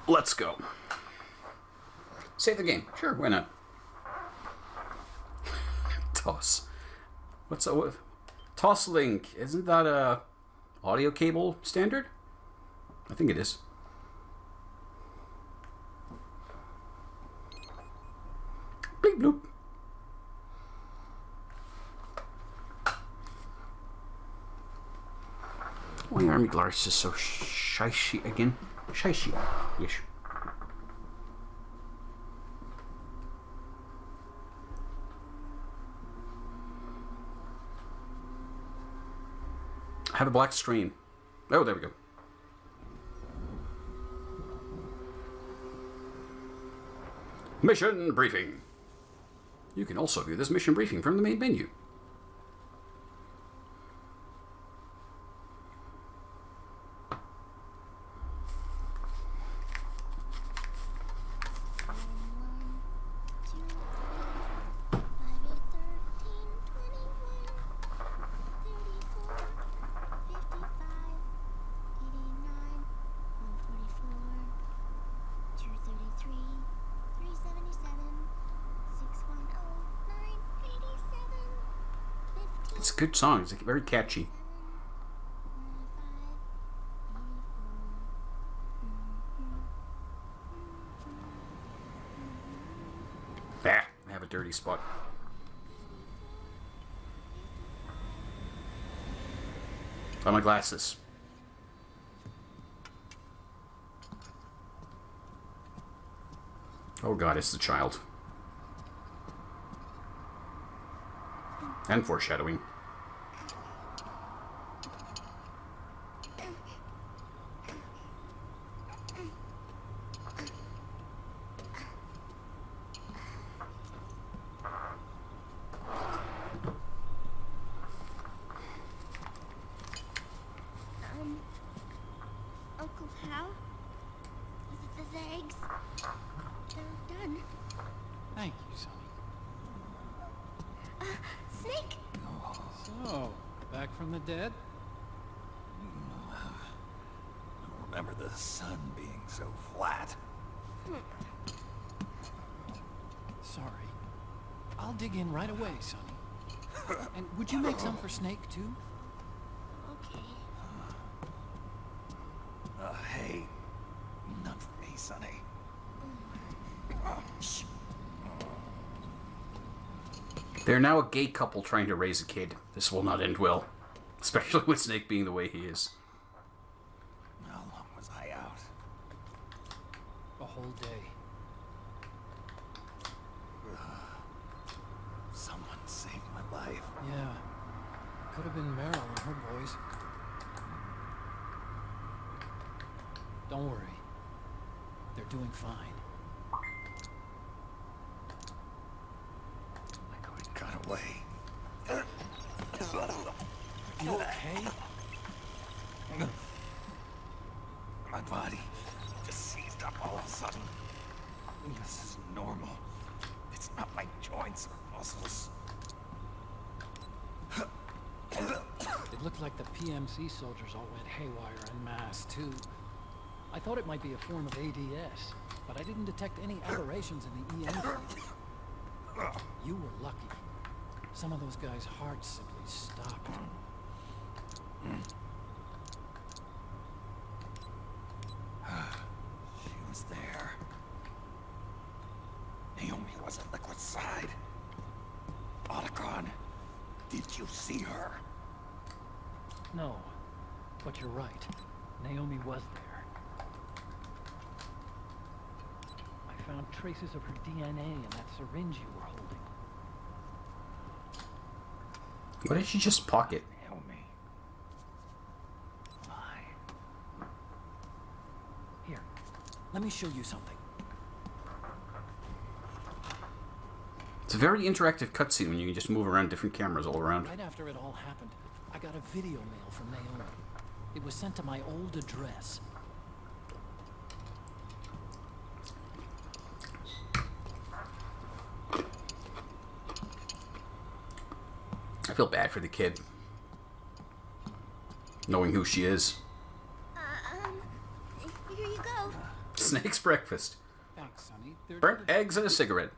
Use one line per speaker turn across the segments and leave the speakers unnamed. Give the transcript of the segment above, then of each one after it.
Let's go. Save the game. Sure, why not? Toss. What's a Toss Link? Isn't that a audio cable standard? I think it is. Bleep bloop. Why Army Glaris is so shishy again? Shishy. Yes. I have a black screen. Oh, there we go. Mission briefing. You can also view this mission briefing from the main menu. It's a good song. It's very catchy. Ah, I have a dirty spot. On my glasses. Oh god, it's the child. And foreshadowing.
Uncle Hal? The eggs? They're done.
Thank you, Sonny.
Snake!
So, back from the dead?
Remember the sun being so flat.
Sorry. I'll dig in right away, Sonny. And would you make some for Snake, too?
Okay.
Hey, not for me, Sonny.
They're now a gay couple trying to raise a kid. This will not end well. Especially with Snake being the way he is.
How long was I out?
A whole day.
Someone saved my life.
Yeah. Could have been Meryl and her boys. Don't worry. They're doing fine.
We got away.
You okay?
My body just seized up all of a sudden. This is normal. It's not my joints or muscles.
It looked like the PMC soldiers all went haywire en masse, too. I thought it might be a form of ADS, but I didn't detect any aberrations in the EM field. You were lucky. Some of those guys' hearts simply stopped.
She was there. Naomi was at Liquid side. Otacon, did you see her?
No, but you're right. Naomi was there. I found traces of her DNA in that syringe you were holding.
What did she just pocket?
Naomi. Why?
Here, let me show you something.
It's a very interactive cutscene when you can just move around different cameras all around.
Right after it all happened, I got a video mail from Naomi. It was sent to my old address.
I feel bad for the kid. Knowing who she is.
Here you go.
Snake's breakfast.
Thanks, Sonny. They're
Burnt
delicious.
eggs and a cigarette.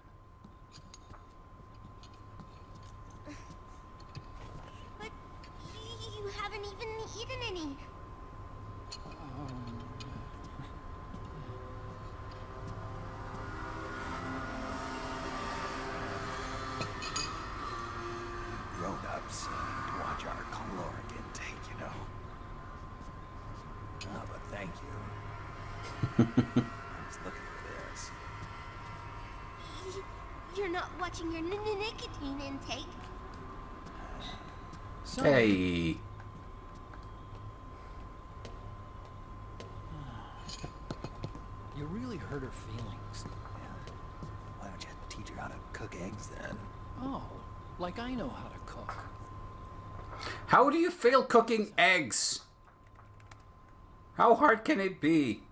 But you haven't even eaten any.
Grown-ups need to watch our caloric intake, you know. Oh, but thank you. I was looking for this.
You're not watching your nicotine intake.
Sonny,
Hey.
you really hurt her feelings.
Yeah. Why don't you teach her how to cook eggs then?
Oh, like I know how to cook.
How do you fail cooking eggs? How hard can it be?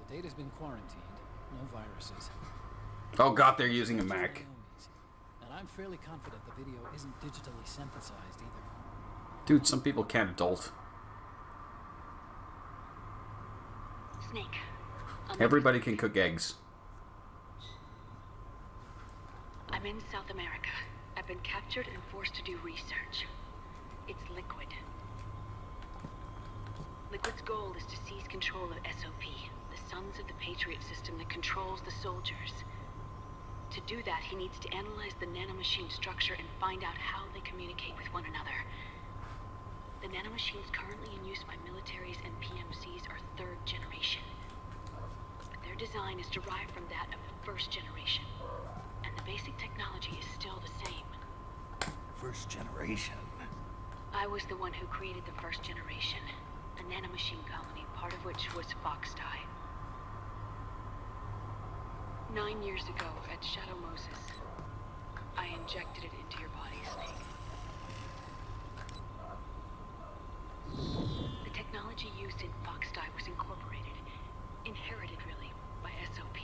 The data's been quarantined. No viruses.
Oh god, they're using a Mac.
Naomi's. And I'm fairly confident the video isn't digitally synthesized either.
Dude, some people can't adult.
Snake.
Everybody can cook eggs.
I'm in South America. I've been captured and forced to do research. It's Liquid. Liquid's goal is to seize control of SOP, the Sons of the Patriot system that controls the soldiers. To do that, he needs to analyze the nanomachine structure and find out how they communicate with one another. The nanomachines currently in use by militaries and PMCs are third generation. But their design is derived from that of the first generation. And the basic technology is still the same.
First generation.
I was the one who created the first generation, a nanomachine colony, part of which was Foxdie. 9 years ago at Shadow Moses, I injected it into your body, Snake. The technology used in Foxdie was incorporated, inherited really, by SOP.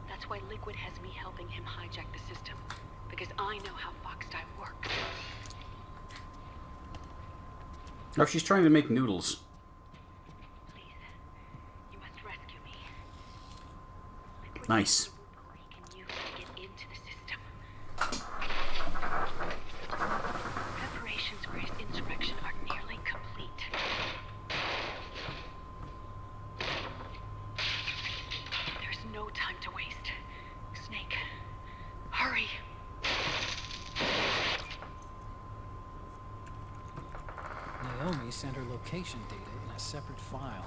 That's why Liquid has me helping him hijack the system, because I know how Foxdie works.
Oh, she's trying to make noodles.
Please, you must rescue me. Liquid
Nice.
can use to get into the system. Preparations for his insurrection are nearly complete. There's no time to waste. Snake, hurry.
Naomi sent her location data in a separate file.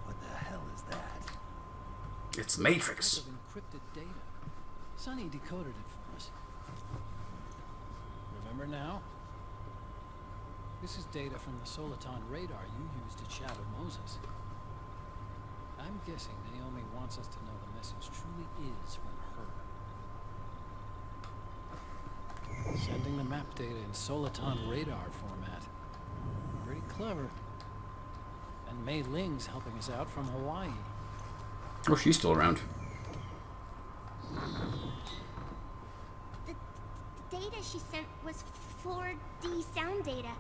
What the hell is that?
It's
Type
Matrix.
of encrypted data. Sonny decoded it for us. Remember now? This is data from the Soliton radar you used at Shadow Moses. I'm guessing Naomi wants us to know the message truly is from her. Sending the map data in Soliton radar format. Pretty clever. And Mei Ling's helping us out from Hawaii.
Oh, she's still around.
The data she sent was 4D sound data.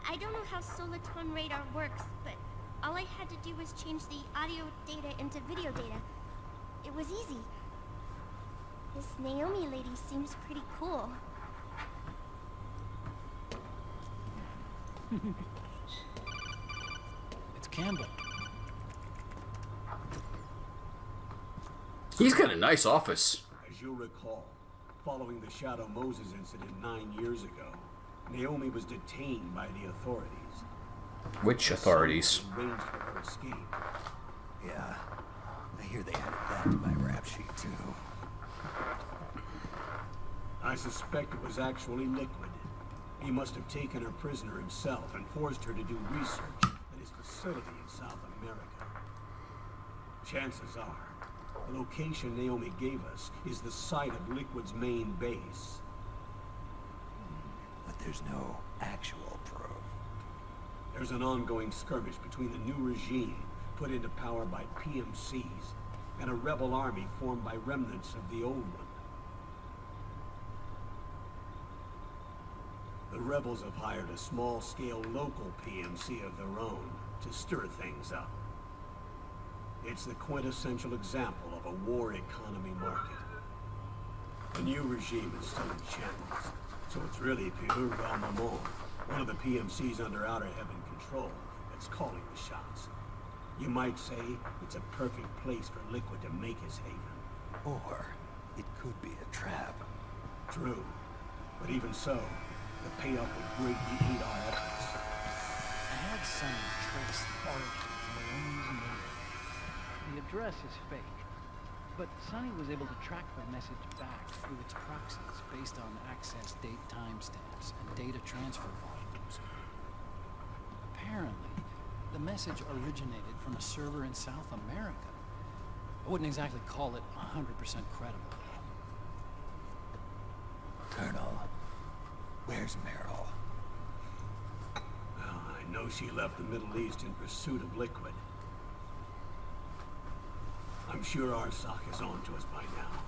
I don't know how Soliton radar works, but all I had to do was change the audio data into video data. It was easy. This Naomi lady seems pretty cool.
It's Campbell.
He's got a nice office.
As you'll recall, following the Shadow Moses incident 9 years ago, Naomi was detained by the authorities.
Which authorities?
Arranged for her escape.
Yeah. I hear they added that to my rap sheet, too.
I suspect it was actually Liquid. He must have taken her prisoner himself and forced her to do research at his facility in South America. Chances are, the location Naomi gave us is the site of Liquid's main base.
But there's no actual proof.
There's an ongoing skirmish between the new regime put into power by PMCs and a rebel army formed by remnants of the old one. The rebels have hired a small-scale local PMC of their own, to stir things up. It's the quintessential example of a war economy market. The new regime is still in shambles, so it's really Pierre Valmont, one of the PMCs under Outer Heaven control, that's calling the shots. You might say it's a perfect place for Liquid to make his haven.
Or it could be a trap.
True, but even so, the payoff would greatly aid our efforts.
I had Sonny trace the origin of Malone's number. The address is fake, but Sonny was able to track the message back through its proxies based on access date timestamps and data transfer volumes. Apparently, the message originated from a server in South America. I wouldn't exactly call it 100% credible.
Colonel, where's Meryl?
Well, I know she left the Middle East in pursuit of Liquid. I'm sure Arsak is on to us by now.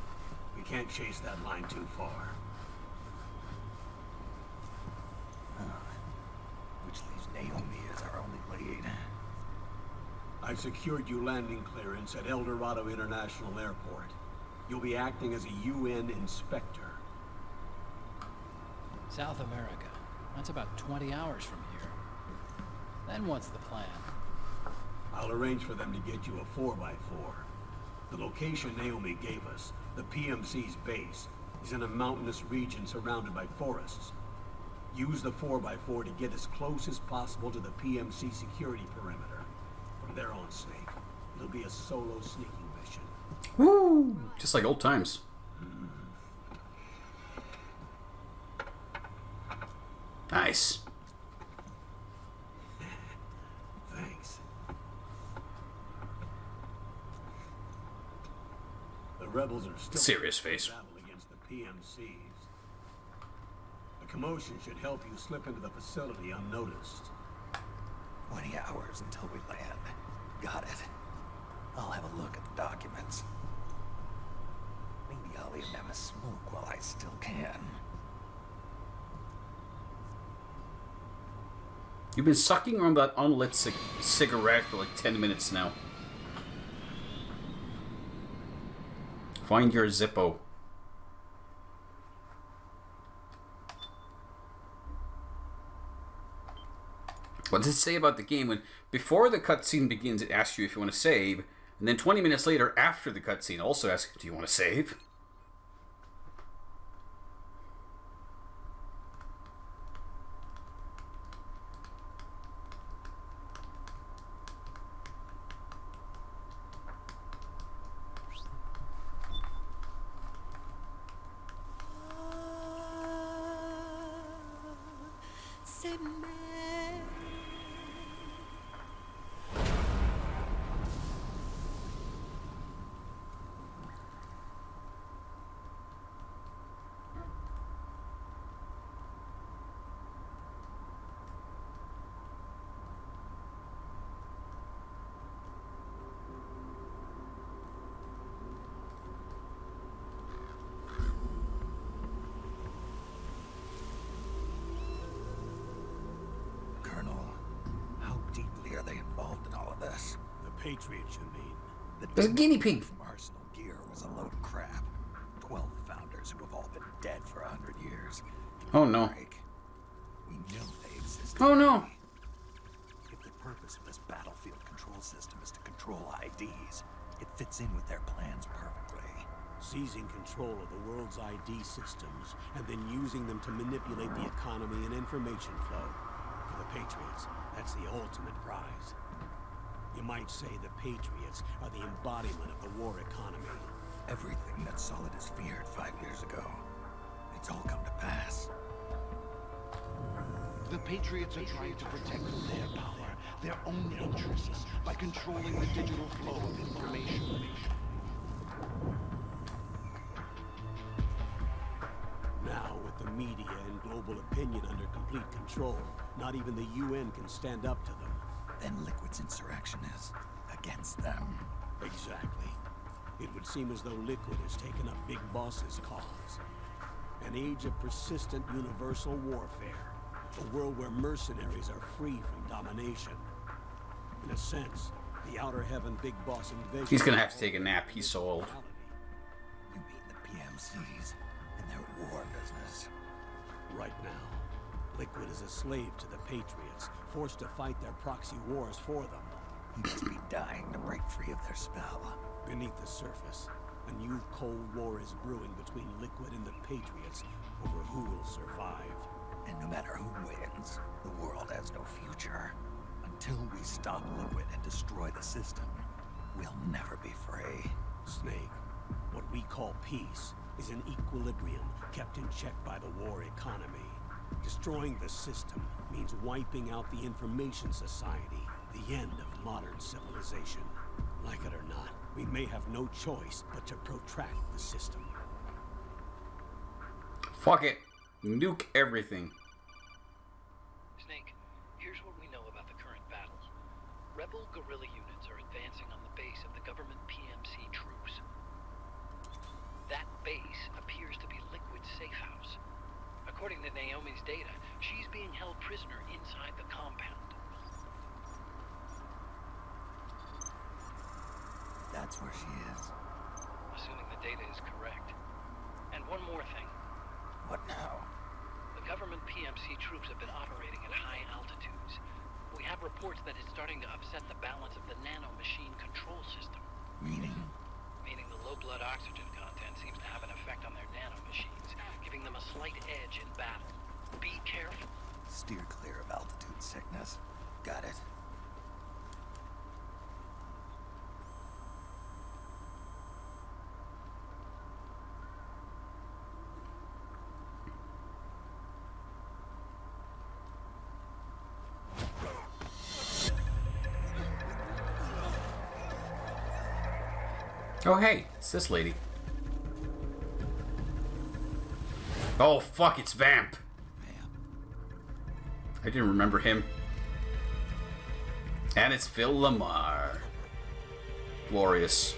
We can't chase that line too far.
Which leaves Naomi as our only lead.
I've secured you landing clearance at El Dorado International Airport. You'll be acting as a UN inspector.
South America. That's about 20 hours from here. Then what's the plan?
I'll arrange for them to get you a 4x4. The location Naomi gave us, the PMC's base, is in a mountainous region surrounded by forests. Use the 4x4 to get as close as possible to the PMC security perimeter. From there on, Snake, it'll be a solo sneaking mission.
Woo! Just like old times. Nice.
Thanks. The rebels are still
Serious face.
battle against the PMCs. The commotion should help you slip into the facility unnoticed.
20 hours until we land. Got it. I'll have a look at the documents. Maybe I'll even have a smoke while I still can.
You've been sucking on that unlit cigarette for like 10 minutes now. Find your Zippo. What does it say about the game when before the cutscene begins it asks you if you want to save, and then 20 minutes later after the cutscene also asks, do you want to save?
Are they involved in all of this?
The Patriots, you mean?
There's a guinea pig.
From Arsenal Gear was a load of crap. 12 founders who have all been dead for 100 years.
Oh no.
We knew they existed.
Oh no.
If the purpose of this battlefield control system is to control IDs, it fits in with their plans perfectly.
Seizing control of the world's ID systems and then using them to manipulate the economy and information flow. For the Patriots, that's the ultimate prize. You might say the Patriots are the embodiment of the war economy.
Everything that Solidus feared 5 years ago, it's all come to pass.
The Patriots are trying to protect their power, their own interests, by controlling the digital flow of information.
Now, with the media and global opinion under complete control, not even the UN can stand up to them.
Then Liquid's insurrection is against them.
Exactly. It would seem as though Liquid has taken up Big Boss's cause. An age of persistent universal warfare. A world where mercenaries are free from domination. In a sense, the Outer Heaven Big Boss invasion...
He's gonna have to take a nap. He's so old.
You mean the PMCs and their war business?
Right now, Liquid is a slave to the Patriots, forced to fight their proxy wars for them.
He must be dying to break free of their spell.
Beneath the surface, a new Cold War is brewing between Liquid and the Patriots over who will survive.
And no matter who wins, the world has no future. Until we stop Liquid and destroy the system, we'll never be free.
Snake, what we call peace is an equilibrium kept in check by the war economy. Destroying the system means wiping out the information society, the end of modern civilization. Like it or not, we may have no choice but to protract the system.
Fuck it. Nuke everything.
Snake, here's what we know about the current battle. Rebel guerrilla units are advancing on the base of the government PMC troops. That base appears to be Liquid's safe house. According to Naomi's data, she's being held prisoner inside the compound.
That's where she is.
Assuming the data is correct. And one more thing.
What now?
The government PMC troops have been operating at high altitudes. We have reports that it's starting to upset the balance of the nanomachine control system.
Meaning?
Meaning the low blood oxygen content seems to have an effect on their nanomachines, giving them a slight edge in battle. Be careful.
Steer clear of altitude sickness. Got it.
Oh, hey, it's this lady. Oh, fuck, it's Vamp. I didn't remember him. And it's Phil Lamar. Glorious.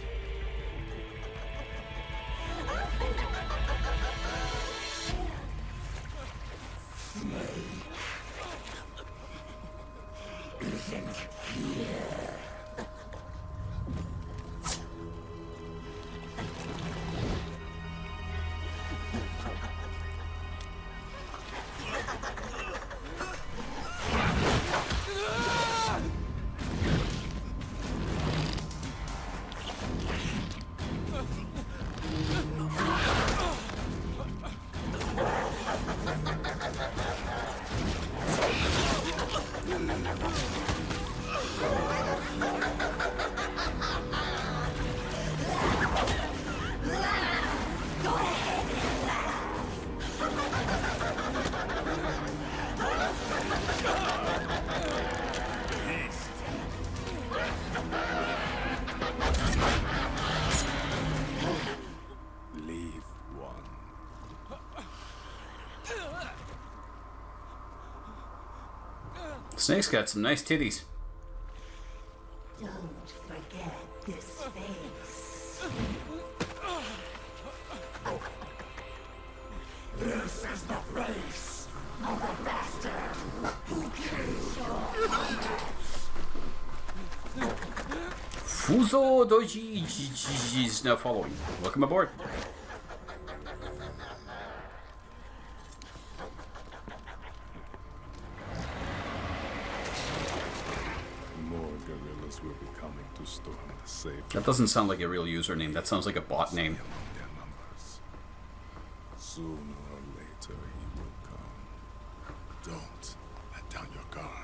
Leave one.
Snake's got some nice titties.
Don't forget this face. This is the face of the bastard who killed your
Fuzo Doji is now following. Welcome aboard.
More guerrillas will be coming to storm the safe
That doesn't sound like a real username. That sounds like a bot name.
among their numbers. Sooner or later he will come. Don't let down your guard.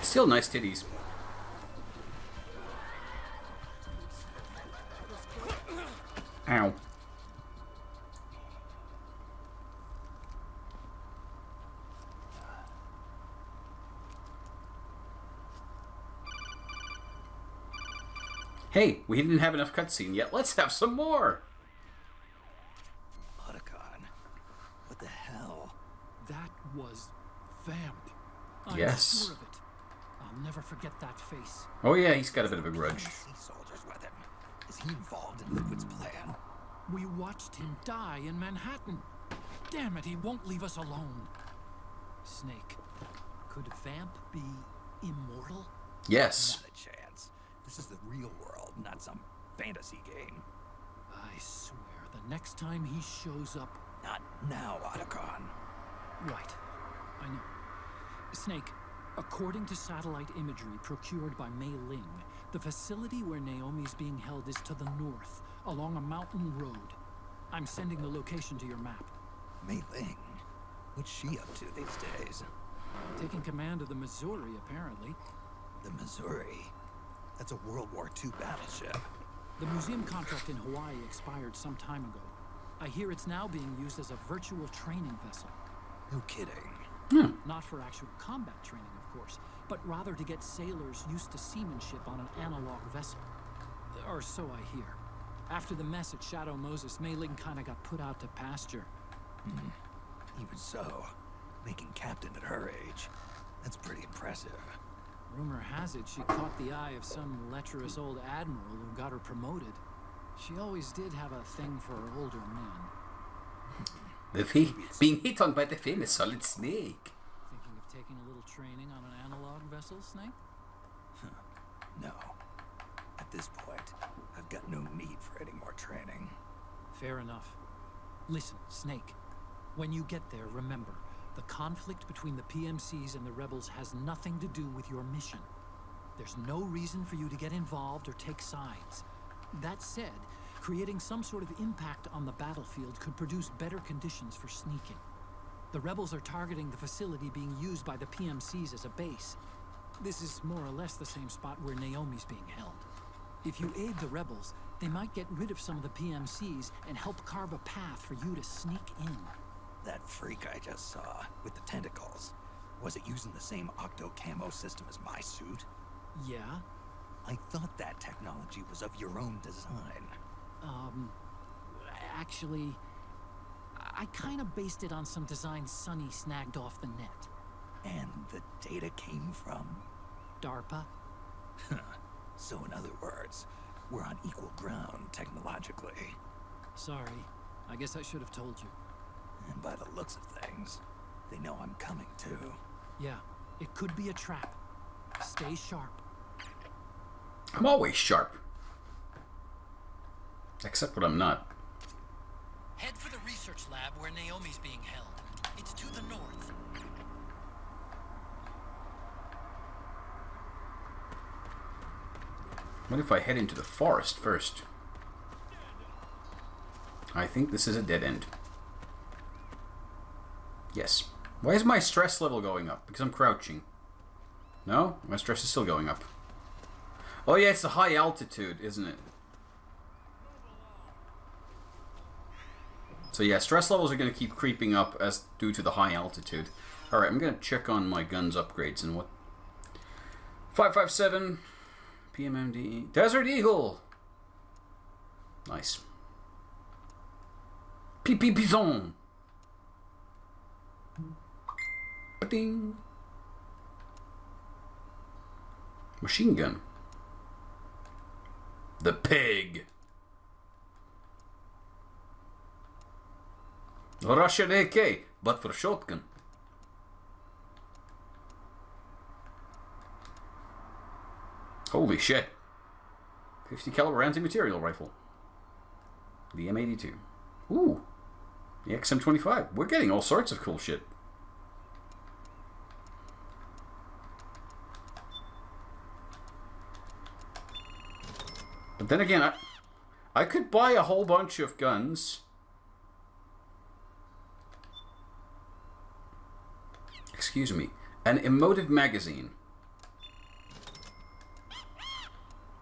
Still nice titties. Ow. Hey, we didn't have enough cutscene yet. Let's have some more.
Otacon. What the hell?
That was Vamp. I'm
Yes.
sure of it. I'll never forget that face.
Oh yeah, he's got a bit of a grudge.
Sea soldiers with him. Is he involved in Liquid's plan?
We watched him die in Manhattan. Damn it, he won't leave us alone. Snake, could Vamp be immortal?
Yes.
Not a chance. This is the real world, not some fantasy game.
I swear, the next time he shows up...
Not now, Otacon.
Right. I know. Snake, according to satellite imagery procured by Mei Ling, the facility where Naomi's being held is to the north, along a mountain road. I'm sending the location to your map.
Mei Ling? What's she up to these days?
Taking command of the Missouri, apparently.
The Missouri? That's a World War II battleship.
The museum contract in Hawaii expired some time ago. I hear it's now being used as a virtual training vessel.
No kidding.
Not for actual combat training, of course, but rather to get sailors used to seamanship on an analog vessel. Or so I hear. After the mess at Shadow Moses, Mei Ling kinda got put out to pasture.
Even so, making captain at her age, that's pretty impressive.
Rumor has it she caught the eye of some lecherous old admiral who got her promoted. She always did have a thing for older men.
Being hit on by the famous Solid Snake.
Thinking of taking a little training on an analog vessel, Snake?
No. At this point, I've got no need for any more training.
Fair enough. Listen, Snake. When you get there, remember, the conflict between the PMCs and the rebels has nothing to do with your mission. There's no reason for you to get involved or take sides. That said, creating some sort of impact on the battlefield could produce better conditions for sneaking. The rebels are targeting the facility being used by the PMCs as a base. This is more or less the same spot where Naomi's being held. If you aid the rebels, they might get rid of some of the PMCs and help carve a path for you to sneak in.
That freak I just saw, with the tentacles, was it using the same octo-camo system as my suit?
Yeah?
I thought that technology was of your own design.
Actually, I kind of based it on some designs Sonny snagged off the net.
And the data came from?
DARPA?
So in other words, we're on equal ground technologically.
Sorry, I guess I should have told you.
And by the looks of things, they know I'm coming too.
Yeah, it could be a trap. Stay sharp.
I'm always sharp. Except when I'm not.
Head for the research lab where Naomi's being held. It's to the north.
What if I head into the forest first? I think this is a dead end. Yes. Why is my stress level going up? Because I'm crouching. No? My stress is still going up. Oh yeah, it's the high altitude, isn't it? So yeah, stress levels are going to keep creeping up as due to the high altitude. Alright, I'm going to check on my guns upgrades and what... 557... PMMD... Desert Eagle! Nice. PP Bison! Ba-ding! Machine gun. The pig! Russian AK, but for shotgun. Holy shit. 50 caliber anti-material rifle. The M82. Ooh. The XM25. We're getting all sorts of cool shit. But then again, I could buy a whole bunch of guns. Excuse me. An emotive magazine.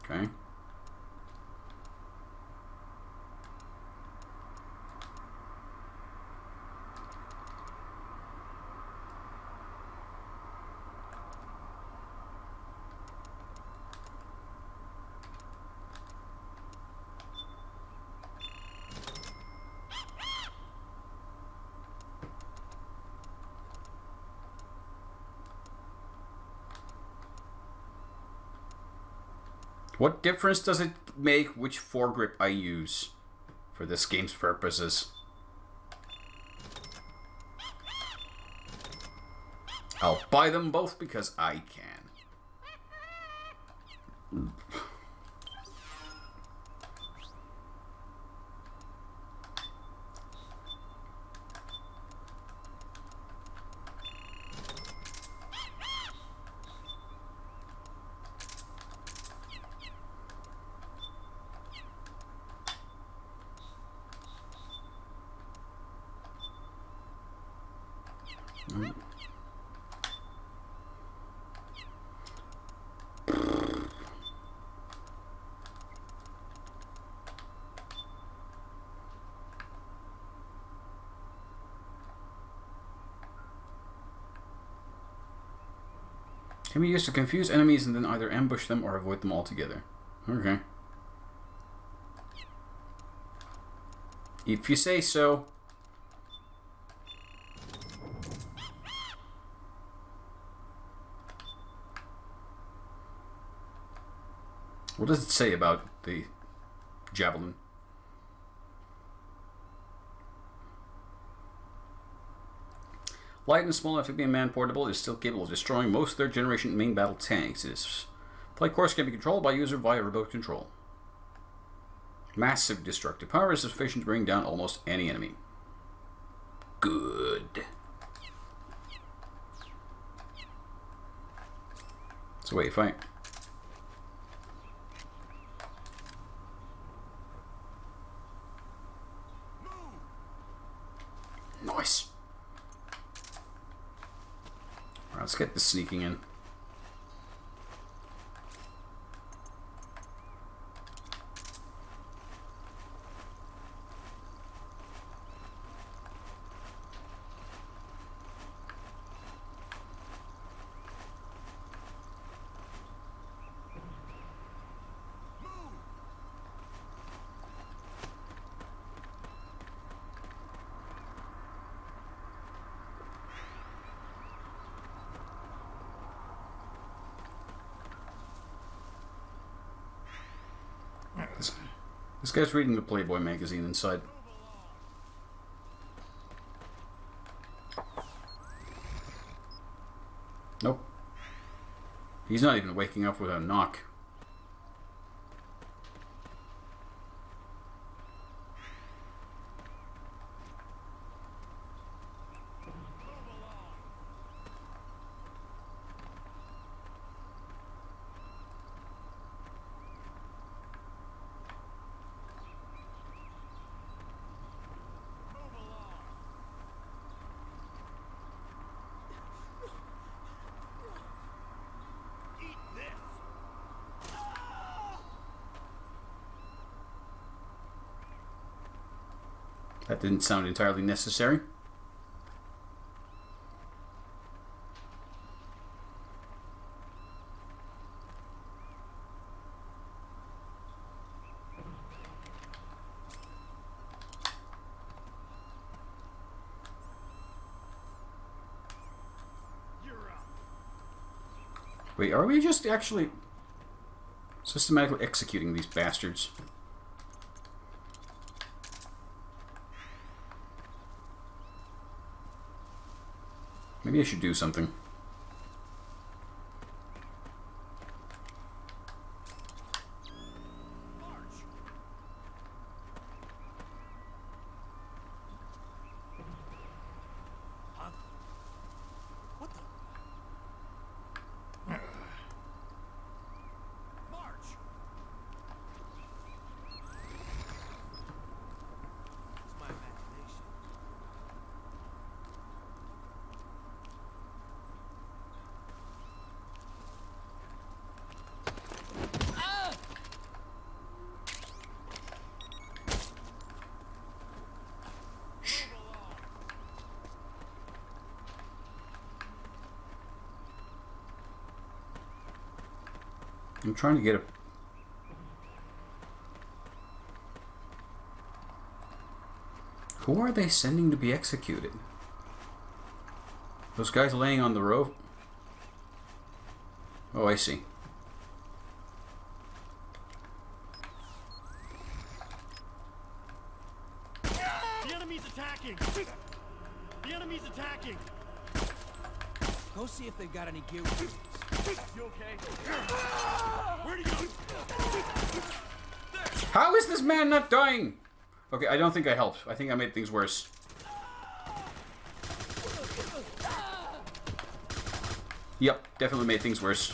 Okay. What difference does it make which foregrip I use for this game's purposes? I'll buy them both because I can. Can be used to confuse enemies and then either ambush them or avoid them altogether. Okay. If you say so. What does it say about the javelin? Light and small amphibian man portable is still capable of destroying most third-generation main battle tanks. Its flight course can be controlled by user via remote control. Massive destructive power is sufficient to bring down almost any enemy. Good. So wait, fight. Nice. Alright, let's get this sneaking in. This guy's reading the Playboy magazine inside. Nope. He's not even waking up with a knock. That didn't sound entirely necessary. Wait, are we just actually systematically executing these bastards? Maybe I should do something. I'm trying to get a... Who are they sending to be executed? Those guys laying on the rope? Oh, I see.
enemy's attacking! The enemy's attacking!
Go see if they've got any gear.
You okay? Where'd he go?
How is this man not dying? Okay, I don't think I helped. I think I made things worse. Yep, definitely made things worse.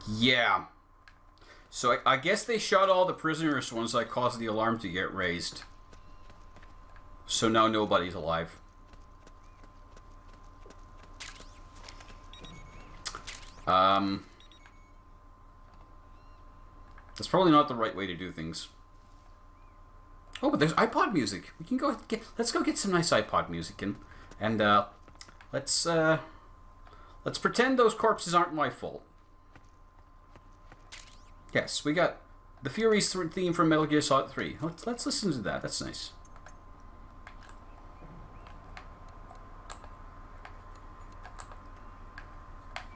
Yeah. So I guess they shot all the prisoners once I caused the alarm to get raised. So now nobody's alive. That's probably not the right way to do things. Oh, but there's iPod music. We can go get. Let's go get some nice iPod music and let's pretend those corpses aren't my fault. Yes, we got the Furies theme from Metal Gear Solid 3. Let's listen to that. That's nice.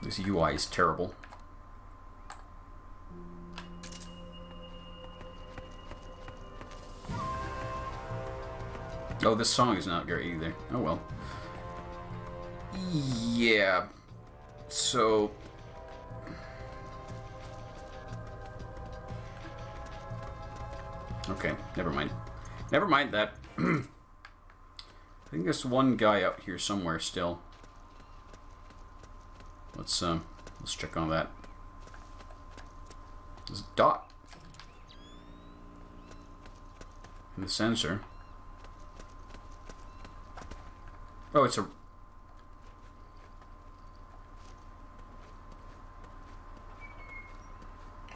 This UI is terrible. Oh, this song is not great either. Oh well. Yeah. So... Okay, never mind. Never mind that. I think there's one guy out here somewhere still. Let's check on that. There's a dot in the sensor. Oh, it's a...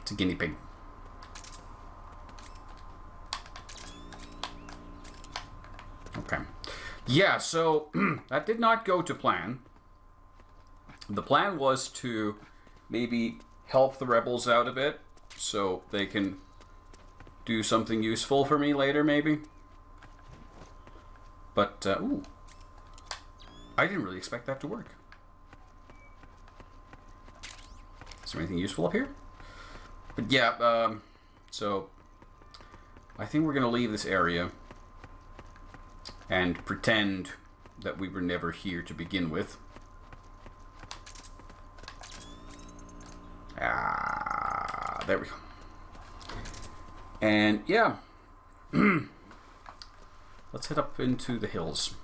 It's a guinea pig. Okay. Yeah, so that did not go to plan. The plan was to maybe help the rebels out a bit so they can do something useful for me later, maybe. But, ooh. I didn't really expect that to work. Is there anything useful up here? But yeah, so I think we're going to leave this area and pretend that we were never here to begin with. There we go. And yeah, let's head up into the hills.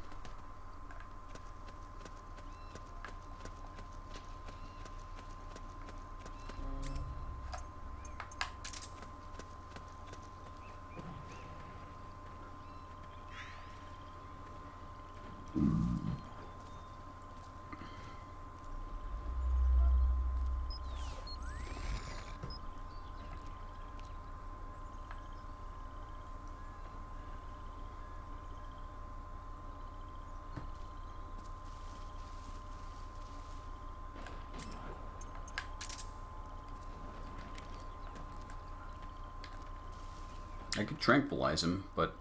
I could tranquilize him, but...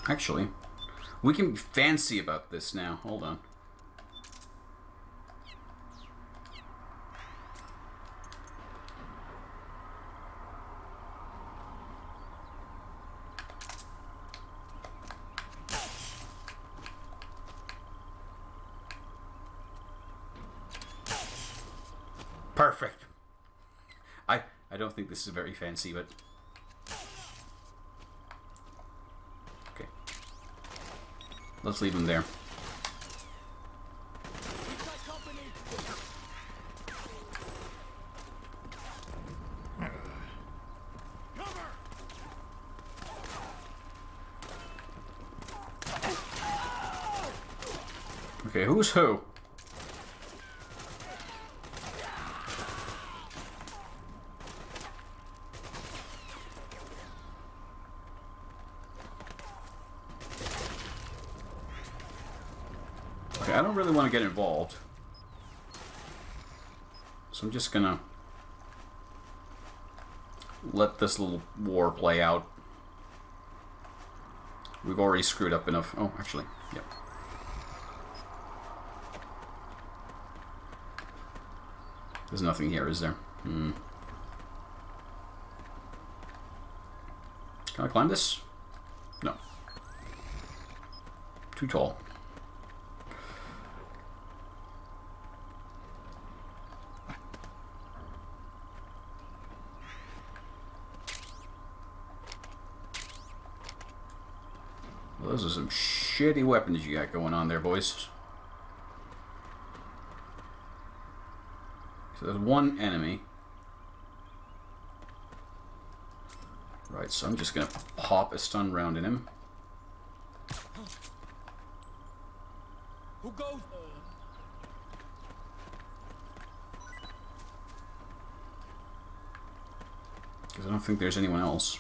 Actually, we can be fancy about this now. Hold on. Perfect. I don't think this is very fancy, but... Okay. Let's leave him there. Okay, who's who? Okay, I don't really want to get involved. So I'm just gonna let this little war play out. We've already screwed up enough. Oh, actually, yep. There's nothing here, is there? Hmm. Can I climb this? No. Too tall. Well, those are some shitty weapons you got going on there, boys. So there's one enemy. Right, so I'm just gonna pop a stun round in him.
Who goes?
Because I don't think there's anyone else.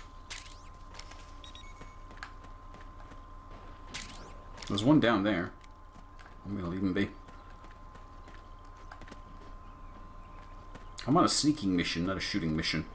There's one down there. I'm gonna leave him be. I'm on a sneaking mission, not a shooting mission.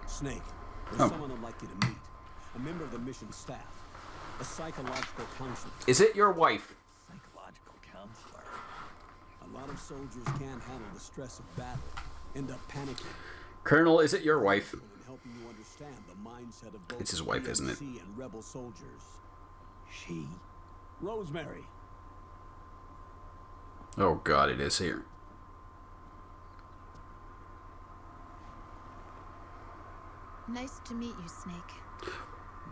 Snake, there's someone I'd like you to meet. A member of the mission staff. A psychological counselor.
Is it your wife?
Psychological counselor. A lot of soldiers can't handle the stress of battle. End up panicking.
Colonel, is it your wife?
And helping you understand the mindset of both
It's his wife, isn't it?
PMC and rebel soldiers. She? Rosemary.
Oh god, it is here.
Nice to meet you, Snake.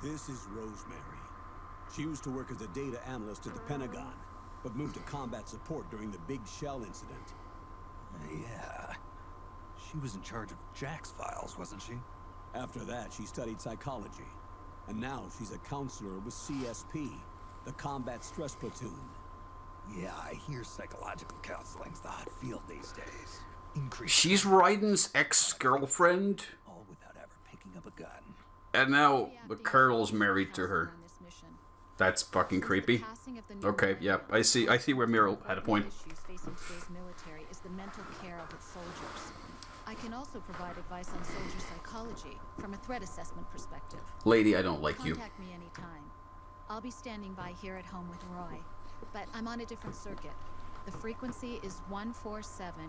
This is Rosemary. She used to work as a data analyst at the Pentagon, but moved to combat support during the Big Shell incident.
Yeah. She was in charge of Jack's files, wasn't she?
After that, she studied psychology. And now she's a counselor with CSP, the Combat Stress Platoon.
Yeah, I hear psychological counseling's the hot field these days.
She's Raiden's ex-girlfriend?
All without ever picking up a gun.
And now the Colonel's married to her. That's fucking creepy. Okay, yeah, I see where Meryl had a point.
Issues facing today's military is the mental care of its soldiers. I can also provide advice on soldier psychology from a threat assessment perspective.
Lady, I don't like you.
Contact me anytime. I'll be standing by here at home with Roy, but I'm on a different circuit. The frequency is 147.79.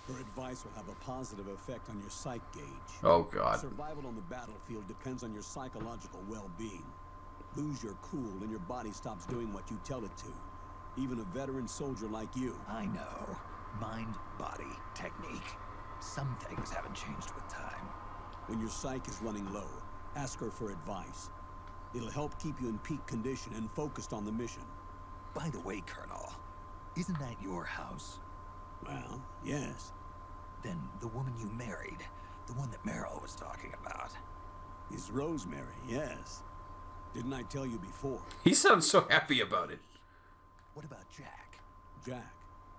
Her advice will have a positive effect on your psych gauge.
Oh god.
Survival on the battlefield depends on your psychological well-being. Lose your cool and your body stops doing what you tell it to. Even a veteran soldier like you.
I know. Mind, body, technique. Some things haven't changed with time.
When your psyche is running low, ask her for advice. It'll help keep you in peak condition and focused on the mission.
By the way, Colonel, isn't that your house?
Well, yes.
Then the woman you married, the one that Meryl was talking about.
Is Rosemary, yes. Didn't I tell you before?
He sounds so happy about it.
What about Jack?
Jack?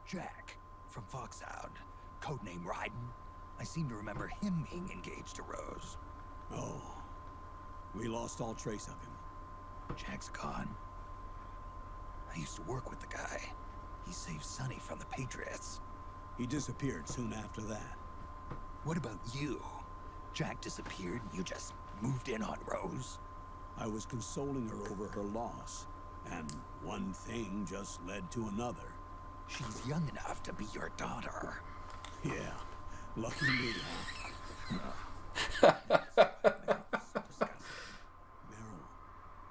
Jack, from Foxhound. Codename Raiden. I seem to remember him being engaged to Rose.
Oh. We lost all trace of him.
Jack's gone. I used to work with the guy. He saved Sonny from the Patriots.
He disappeared soon after that.
What about you? Jack disappeared and you just moved in on Rose?
I was consoling her over her loss. And one thing just led to another.
She's young enough to be your daughter.
Yeah. Lucky me,
huh?
Meryl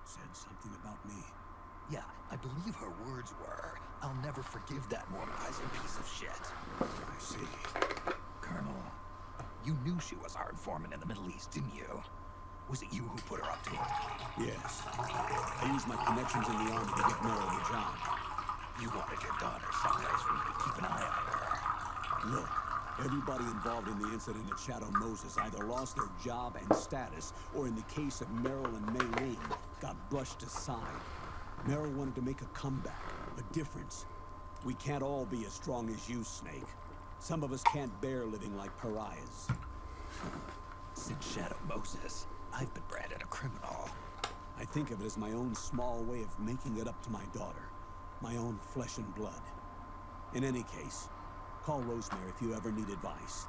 said something about me.
Yeah, I believe her words were, "I'll never forgive that moralizing piece of shit."
I see.
Colonel, You knew she was our informant in the Middle East, didn't you? Was it you who put her up to it?
Yes. I used my connections in the army to get Meryl the job.
You wanted your daughter someplace where you could keep an eye on her.
Look, everybody involved in the incident at Shadow Moses either lost their job and status, or in the case of Meryl and Maylene, got brushed aside. Meryl wanted to make a comeback, a difference. We can't all be as strong as you, Snake. Some of us can't bear living like pariahs.
Since Shadow Moses, I've been branded a criminal.
I think of it as my own small way of making it up to my daughter. My own flesh and blood. In any case, call Rosemary if you ever need advice.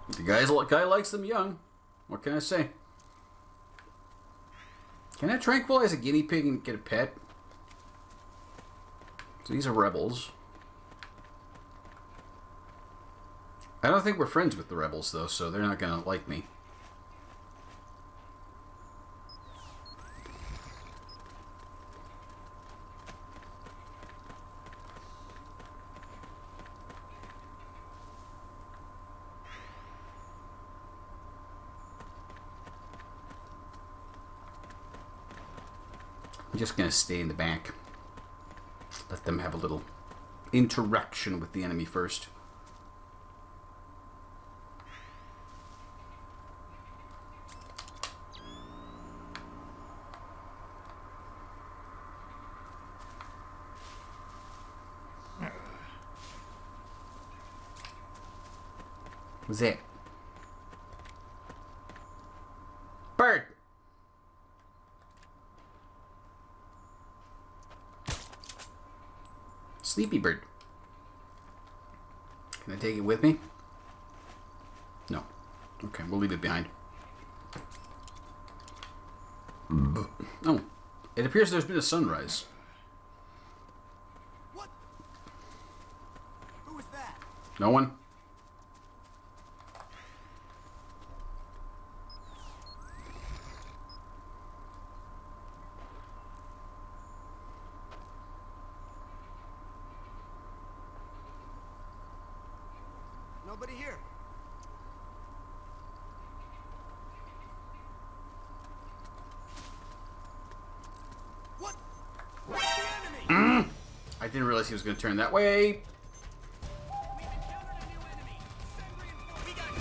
The guy likes them young. What can I say? Can I tranquilize a guinea pig and get a pet? So these are rebels. I don't think we're friends with the rebels, though, so they're not gonna like me. I'm just gonna stay in the back. Let them have a little interaction with the enemy first. What's that? Bird! Sleepy bird. Can I take it with me? No. Okay, we'll leave it behind. Oh. It appears there's been a sunrise.
What? Who was that?
No one?
Nobody here. What? Where's the enemy?
I didn't realize he was going to turn that way.
We've encountered a new enemy. Send reinforcements. We got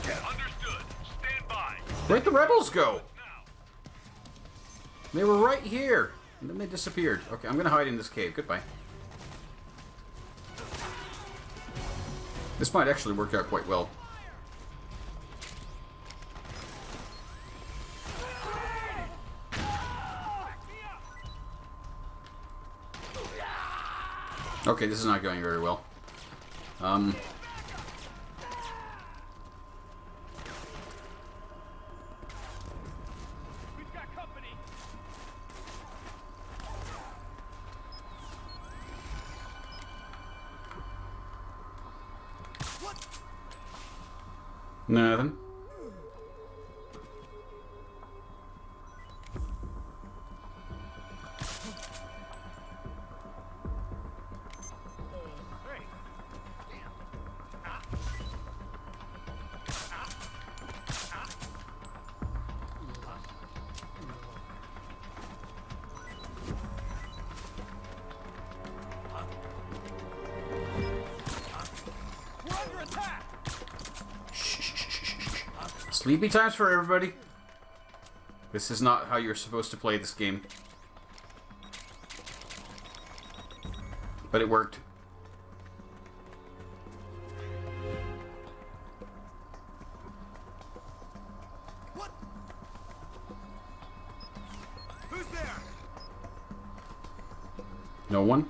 cover.
Understood. Stand by.
Where'd the rebels go?
Now.
They were right here. And then they disappeared. Okay, I'm going to hide in this cave. Goodbye. This might actually work out quite well. Okay, this is not going very well.
We've got company. What?
Nothing.
Hey. Damn. We're under attack.
Sleepy times for everybody. This is not how you're supposed to play this game. But it worked.
What? Who's there?
No one?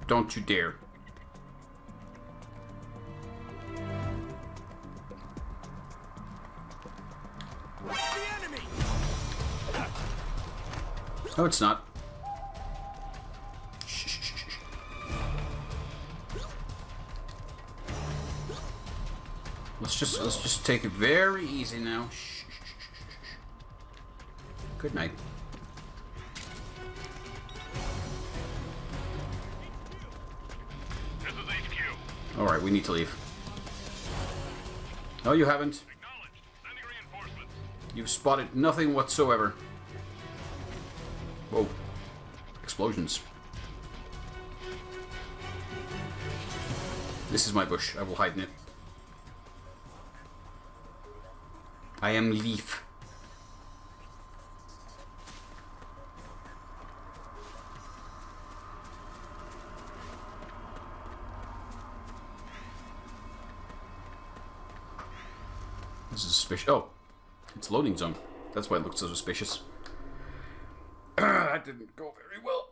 Don't you dare.
The enemy.
No, it's not. Let's just take it very easy now. Good night. Alright, we need to leave. No, you haven't. You've spotted nothing whatsoever. Whoa. Explosions. This is my bush. I will hide in it. I am Leaf. This is suspicious. Oh, it's loading zone. That's why it looks so suspicious. That didn't go very well.